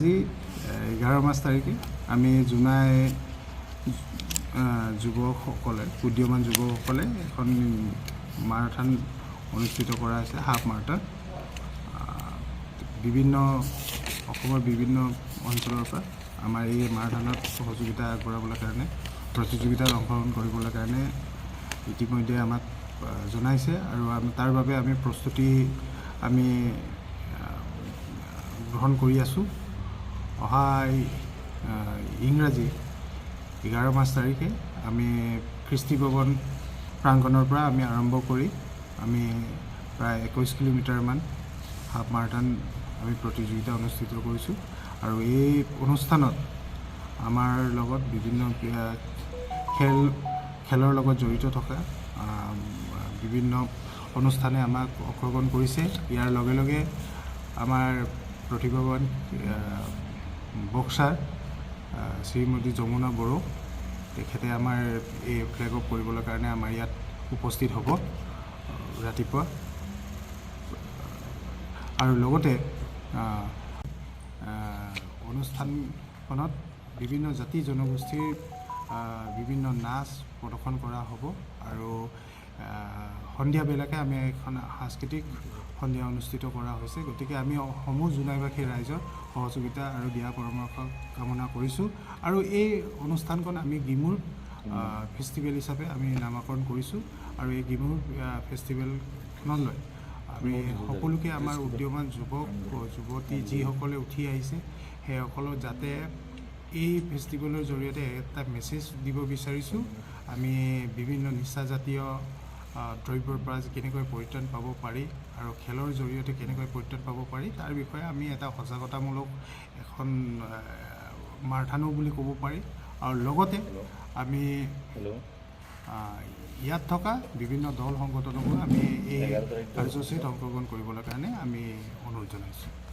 আজি 11 মাৰ্চ তাৰিখে আমি জোনাই যুৱকসকলে উদীয়মান যুৱকসকলে এখন মাৰাথন অনুষ্ঠিত কৰা হৈছে, হাফ মাৰাথন। অসমৰ বিভিন্ন অঞ্চলৰ পৰা আমাৰ এই মাৰাথনত সহযোগিতা আগবঢ়াবলৈ কাৰণে, প্ৰতিযোগিতাত অংশগ্ৰহণ কৰিবলৈ কাৰণে ইতিমধ্যে আমাক জনাইছে আৰু তাৰ বাবে আমি প্ৰস্তুতি গ্ৰহণ কৰি আছোঁ। অহা ইংৰাজী 11 মাৰ্চ তাৰিখে আমি কৃষ্টি ভৱন প্ৰাংগণৰ পৰা আমি আৰম্ভ কৰি আমি প্ৰায় 21 কিলোমিটাৰমান হাফ মাৰাথন আমি প্ৰতিযোগিতা অনুষ্ঠিত কৰিছোঁ। আৰু এই অনুষ্ঠানত আমাৰ লগত বিভিন্ন খেলৰ লগত জড়িত থকা বিভিন্ন অনুষ্ঠানে আমাক অংশগ্ৰহণ কৰিছে। ইয়াৰ লগে লগে আমাৰ প্ৰতিভাৱান বক্সাৰ শ্ৰীমতী যমুনা বড়ো, তেখেতে আমাৰ এই ফ্লেগ অফ কৰিবলৈ কাৰণে আমাৰ ইয়াত উপস্থিত হ'ব ৰাতিপুৱা। আৰু লগতে অনুষ্ঠানখনত বিভিন্ন জাতি জনগোষ্ঠীৰ বিভিন্ন নাচ প্ৰদৰ্শন কৰা হ'ব। আৰু সন্ধিয়াবেলাকে আমি এখন সাংস্কৃতিক সন্ধিয়া অনুষ্ঠিত কৰা হৈছে। গতিকে আমি সমূহ জোনাইবাসী ৰাইজৰ সহযোগিতা আৰু দিহা পৰামৰ্শ কামনা কৰিছোঁ। আৰু এই অনুষ্ঠানখন আমি গিমুৰ ফেষ্টিভেল হিচাপে আমি নামাকৰণ কৰিছোঁ। আৰু এই গিমুৰ ফেষ্টিভেলখনলৈ আমি সকলোকে, আমাৰ উদীয়মান যুৱক যুৱতী যিসকলে উঠি আহিছে, সেইসকলক যাতে এই ফেষ্টিভেলৰ জৰিয়তে এটা মেছেজ দিব বিচাৰিছোঁ। আমি বিভিন্ন নিচাজাতীয় দ্ৰব্যৰ পৰা কেনেকৈ পৰিত্ৰাণ পাব পাৰি আৰু খেলৰ জৰিয়তে কেনেকৈ পৰিত্ৰাণ পাব পাৰি, তাৰ বিষয়ে আমি এটা সজাগতামূলক এখন মাৰাথনো বুলি ক'ব পাৰি। আৰু লগতে আমি ইয়াত থকা বিভিন্ন দল সংগঠনকো আমি এই কাৰ্যসূচীত অংশগ্ৰহণ কৰিবলৈ কাৰণে আমি অনুৰোধ জনাইছোঁ।